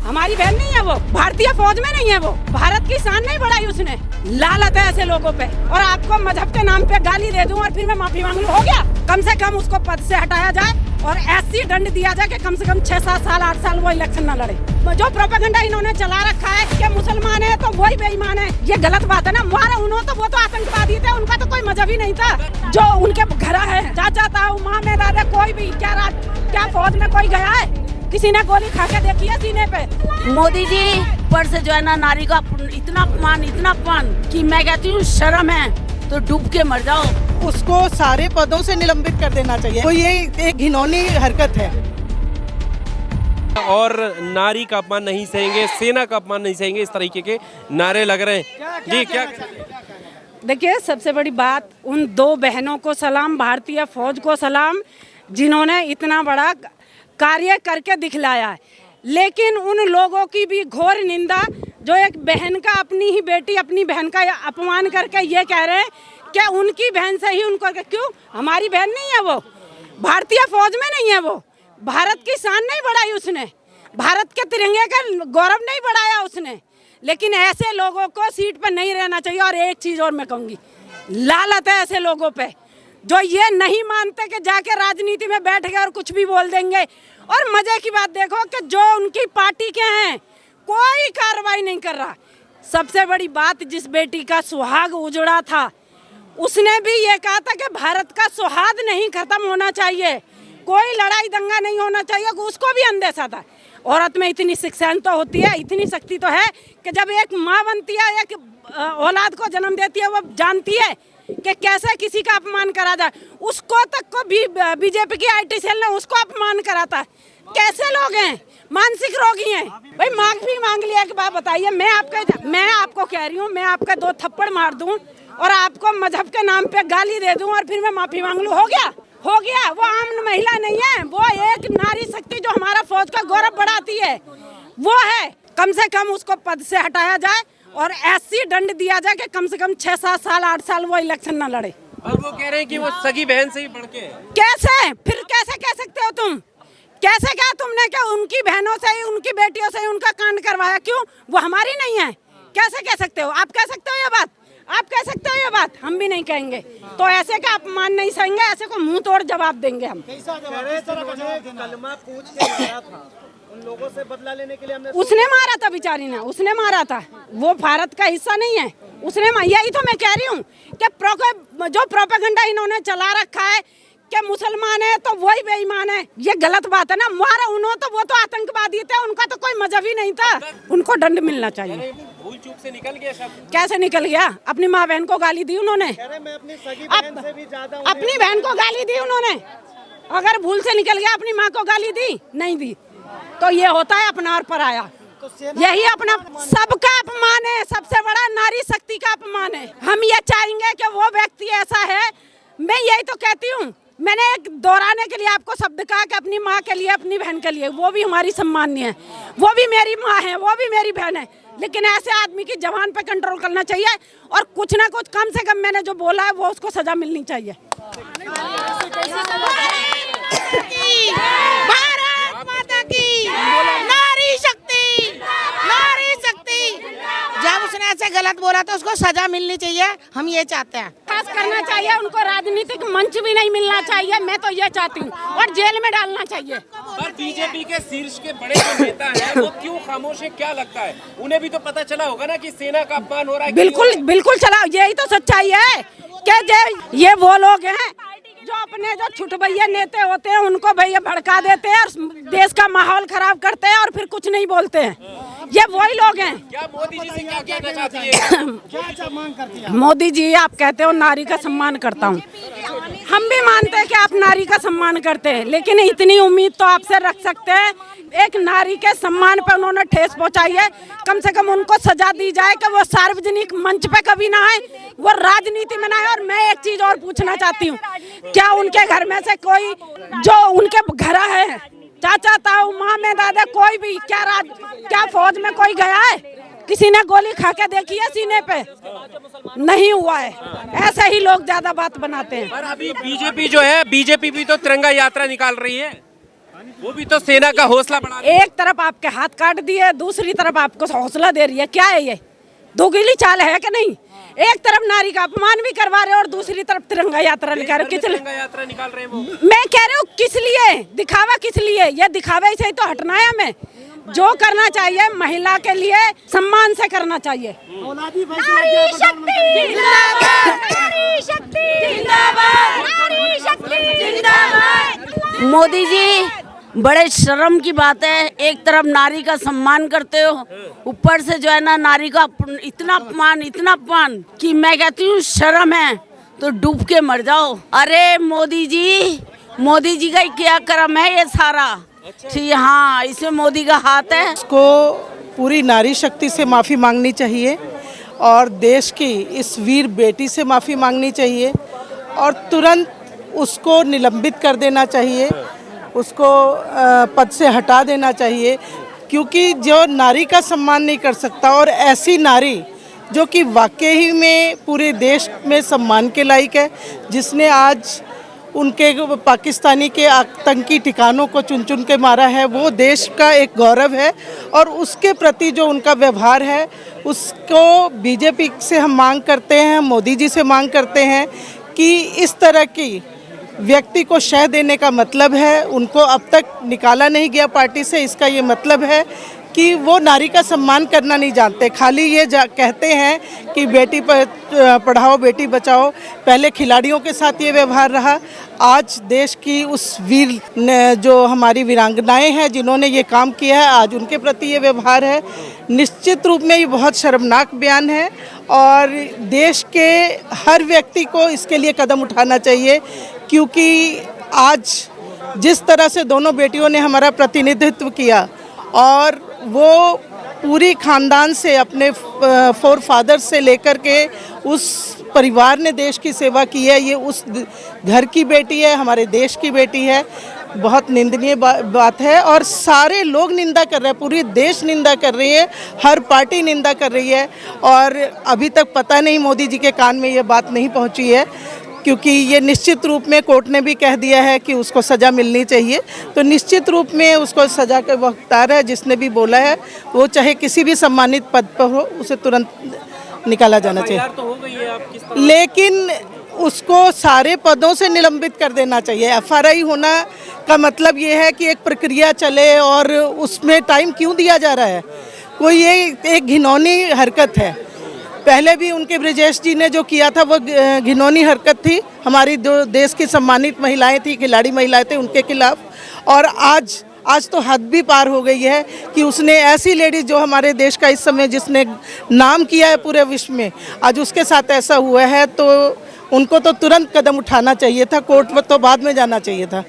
हमारी बहन नहीं है वो, भारतीय फौज में नहीं है वो, भारत की शान नहीं बढ़ाई उसने। लालत है ऐसे लोगों पे। और आपको मजहब के नाम पे गाली दे दूं और फिर मैं माफी मांग लूं, हो गया? कम से कम उसको पद से हटाया जाए और ऐसी दंड दिया जाए कि कम से कम 6-7 साल 8 साल वो इलेक्शन न लड़े। जो प्रोपेगेंडा इन्होंने चला रखा है कि मुसलमान है तो वही बेईमान है, ये गलत बात है ना। उन्होंने तो वो तो आतंकवादी थे, उनका तो कोई मजहब ही नहीं था। जो उनके घर है, चाचा ताऊ माँ में दादा, कोई भी क्या फौज में कोई गया है? किसी ने गोली खा के देखी है सीने पे? मोदी जी पर से जो है ना, नारी का इतना अपमान कि मैं कहती हूँ शर्म है तो डूब के मर जाओ। उसको सारे पदों से निलंबित कर देना चाहिए। तो ये एक घिनौनी हरकत है। और नारी का अपमान नहीं सहेंगे, सेना का अपमान नहीं सहेंगे, इस तरीके के नारे लग रहे हैं। जी क्या देखिए, सबसे बड़ी बात उन दो बहनों को सलाम, भारतीय फौज को सलाम, जिन्होंने इतना बड़ा कार्य करके दिखलाया है। लेकिन उन लोगों की भी घोर निंदा जो एक बहन का, अपनी ही बेटी, अपनी बहन का अपमान करके ये कह रहे हैं कि उनकी बहन से ही उनको, क्यों? हमारी बहन नहीं है वो, भारतीय फौज में नहीं है वो, भारत की शान नहीं बढ़ाई उसने, भारत के तिरंगे का गौरव नहीं बढ़ाया उसने। लेकिन ऐसे लोगों को सीट पर नहीं रहना चाहिए। और एक चीज और मैं कहूँगी, लालत है ऐसे लोगों पे जो ये नहीं मानते कि जाके राजनीति में बैठ गए और कुछ भी बोल देंगे। और मजे की बात देखो कि जो उनकी पार्टी के हैं कोई कार्रवाई नहीं कर रहा। सबसे बड़ी बात, जिस बेटी का सुहाग उजड़ा था उसने भी ये कहा था कि भारत का सुहाग नहीं खत्म होना चाहिए, कोई लड़ाई दंगा नहीं होना चाहिए, उसको भी अंदेशा था। औरत में इतनी शिक्षा तो होती है, इतनी शक्ति तो है कि जब एक माँ बनती है, एक औलाद को जन्म देती है, वो जानती है कि कैसे किसी का अपमान करा जाए। उसको तक को भी बीजेपी की IT सेल ने उसको अपमान करा था। कैसे लोग हैं? मानसिक रोगी हैं भाई। माफी मांग लिया कि बात बताइए, मैं आपको कह रही हूँ, मैं आपका 2 थप्पड़ मार दूं और आपको मजहब के नाम पे गाली दे दूं और फिर मैं माफी मांग लूं, हो गया? हो गया? वो आम महिला नहीं है, वो एक नारी शक्ति जो हमारा फौज का गौरव बढ़ाती है वो है। कम से कम उसको पद से हटाया जाए और ऐसी दंड दिया जाए कि कम से कम 6-7 साल 8 साल वो इलेक्शन न लड़े। और वो कह रहे हैं कि वो सगी बहन से ही बढ़ के। कैसे? फिर कैसे कह सकते हो तुम? कैसे कहा तुमने कि उनकी बहनों से ही, उनकी बेटियों से ही उनका कांड करवाया? क्यों? वो हमारी नहीं है? कैसे कह सकते हो? आप कह सकते हो ये बात? आप कह सकते हो ये बात? हम भी नहीं कहेंगे। तो ऐसे का अपमान नहीं सहेंगे, ऐसे को मुंह तोड़ जवाब देंगे हम। कलमा पूछ के मारा था, उन लोगों से बदला लेने के लिए हमने। उसने मारा था, बेचारी ने, उसने मारा था। वो भारत का हिस्सा नहीं है, उसने। यही तो मैं कह रही हूँ कि जो प्रोपेगेंडा इन्होंने चला रखा है कि मुसलमान है तो वही बेईमान है, ये गलत बात है ना। वो तो आतंकवादी थे, उनका तो कोई मजहब ही नहीं था। उनको दंड मिलना चाहिए। भूल चूक से निकल गया शब्द। कैसे निकल गया? अपनी माँ बहन को गाली दी उन्होंने, मैं अपनी सगी बहन से भी ज्यादा अपनी बहन को गाली दी उन्होंने। अगर भूल से निकल गया, अपनी माँ को गाली दी नहीं दी, तो ये होता है अपना और पराया। यही अपना सबका अपमान है, सबसे बड़ा नारी शक्ति का अपमान है। हम ये चाहेंगे कि वो व्यक्ति ऐसा है। मैं यही तो कहती हूँ, मैंने एक दोहराने के लिए आपको शब्द कहा कि अपनी माँ के लिए, अपनी बहन के लिए, वो भी हमारी सम्माननीय है, वो भी मेरी माँ है, वो भी मेरी बहन है। लेकिन ऐसे आदमी की जबान पे कंट्रोल करना चाहिए और कुछ ना कुछ, कम से कम मैंने जो बोला है वो उसको सजा मिलनी चाहिए। भारत माता की नारी शक्ति, नारी शक्ति। जब उसने ऐसे गलत बोला तो उसको सजा मिलनी चाहिए, हम ये चाहते हैं। खास करना चाहिए, उनको राजनीतिक मंच भी नहीं मिलना चाहिए, मैं तो ये चाहती हूँ, और जेल में डालना चाहिए। पर बीजेपी के शीर्ष के बड़े जो नेता हैं वो क्यों खामोश है? क्या लगता है? उन्हें भी तो पता चला होगा ना कि सेना का अपमान हो रहा है। बिल्कुल चला। यही तो सच्चाई है कि ये वो लोग हैं जो अपने जो छुटभैया नेता होते हैं उनको भैया भड़का देते हैं और देश का माहौल खराब करते हैं और फिर कुछ नहीं बोलते हैं। ये वही लोग हैं। क्या मोदी जी से क्या कहना चाहती है? क्या मांग करती है? मोदी जी, आप कहते हो नारी का सम्मान करता हूँ, हम भी मानते हैं कि आप नारी का सम्मान करते हैं, लेकिन इतनी उम्मीद तो आपसे रख सकते हैं, एक नारी के सम्मान पर उन्होंने ठेस पहुंचाई है, कम से कम उनको सजा दी जाए कि वो सार्वजनिक मंच पे कभी ना आए, वो राजनीति में ना आए। और मैं एक चीज और पूछना चाहती हूँ, क्या उनके घर में से कोई, जो उनके घर है, चाचा ताऊ माँ में दादा, कोई भी क्या फौज में कोई गया है? किसी ने गोली खा के देखी है सीने पे? नहीं हुआ है। ऐसे ही लोग ज्यादा बात बनाते हैं। पर अभी बीजेपी जो है, बीजेपी भी तो तिरंगा यात्रा निकाल रही है। वो भी तो सेना का हौसला बढ़ा रही एक तरफ आपके हाथ काट दिए, दूसरी तरफ आपको हौसला दे रही है। क्या है ये? दोगली चाल है कि नहीं? एक तरफ नारी का अपमान भी करवा रहे हो और दूसरी तरफ तिरंगा यात्रा निकाल रहे हो। तिरंगा यात्रा निकाल रहे हैं वो। मैं कह रही हूँ किस लिए दिखावा, किस लिए? ये दिखावे से ही तो हटना है हमें। जो करना चाहिए महिला के लिए सम्मान से करना चाहिए। नारी शक्ति जिंदाबाद, नारी शक्ति जिंदाबाद, नारी शक्ति जिंदाबाद। मोदी जी, बड़े शर्म की बात है, एक तरफ नारी का सम्मान करते हो, ऊपर से जो है ना नारी का इतना अपमान कि मैं कहती हूँ शर्म है तो डूब के मर जाओ। अरे मोदी जी का क्या कर्म है ये सारा। ठीक, हाँ, इसमें मोदी का हाथ है। उसको पूरी नारी शक्ति से माफ़ी मांगनी चाहिए और देश की इस वीर बेटी से माफ़ी मांगनी चाहिए और तुरंत उसको निलंबित कर देना चाहिए, उसको पद से हटा देना चाहिए, क्योंकि जो नारी का सम्मान नहीं कर सकता और ऐसी नारी जो कि वाकई में पूरे देश में सम्मान के लायक है, जिसने आज उनके पाकिस्तानी के आतंकी ठिकानों को चुन चुन के मारा है, वो देश का एक गौरव है और उसके प्रति जो उनका व्यवहार है उसको बीजेपी से हम मांग करते हैं, मोदी जी से मांग करते हैं कि इस तरह की व्यक्ति को शह देने का मतलब है उनको अब तक निकाला नहीं गया पार्टी से। इसका ये मतलब है कि वो नारी का सम्मान करना नहीं जानते, खाली ये कहते हैं कि बेटी पढ़ाओ बेटी बचाओ। पहले खिलाड़ियों के साथ ये व्यवहार रहा, आज देश की उस वीर जो हमारी वीरांगनाएं हैं जिन्होंने ये काम किया है, आज उनके प्रति ये व्यवहार है। निश्चित रूप में ये बहुत शर्मनाक बयान है और देश के हर व्यक्ति को इसके लिए कदम उठाना चाहिए, क्योंकि आज जिस तरह से दोनों बेटियों ने हमारा प्रतिनिधित्व किया और वो पूरी खानदान से अपने फोर फादर से लेकर के उस परिवार ने देश की सेवा की है, ये उस घर की बेटी है, हमारे देश की बेटी है। बहुत निंदनीय बात है और सारे लोग निंदा कर रहे हैं, पूरी देश निंदा कर रही है, हर पार्टी निंदा कर रही है और अभी तक पता नहीं मोदी जी के कान में ये बात नहीं पहुंची है, क्योंकि ये निश्चित रूप में कोर्ट ने भी कह दिया है कि उसको सज़ा मिलनी चाहिए। तो निश्चित रूप में उसको सज़ा का हकदार है, जिसने भी बोला है वो चाहे किसी भी सम्मानित पद पर हो उसे तुरंत निकाला जाना चाहिए। तो हो गई है, आप किस तरह? लेकिन उसको सारे पदों से निलंबित कर देना चाहिए। एफआरआई होना का मतलब ये है कि एक प्रक्रिया चले और उसमें टाइम क्यों दिया जा रहा है? कोई ये एक घिनौनी हरकत है। पहले भी उनके ब्रिजेश जी ने जो किया था वो घिनौनी हरकत थी, हमारी जो देश की सम्मानित महिलाएं थी, खिलाड़ी महिलाएं थे, उनके खिलाफ। और आज तो हद भी पार हो गई है कि उसने ऐसी लेडीज जो हमारे देश का इस समय जिसने नाम किया है पूरे विश्व में, आज उसके साथ ऐसा हुआ है, तो उनको तो तुरंत कदम उठाना चाहिए था, कोर्ट में तो बाद में जाना चाहिए था।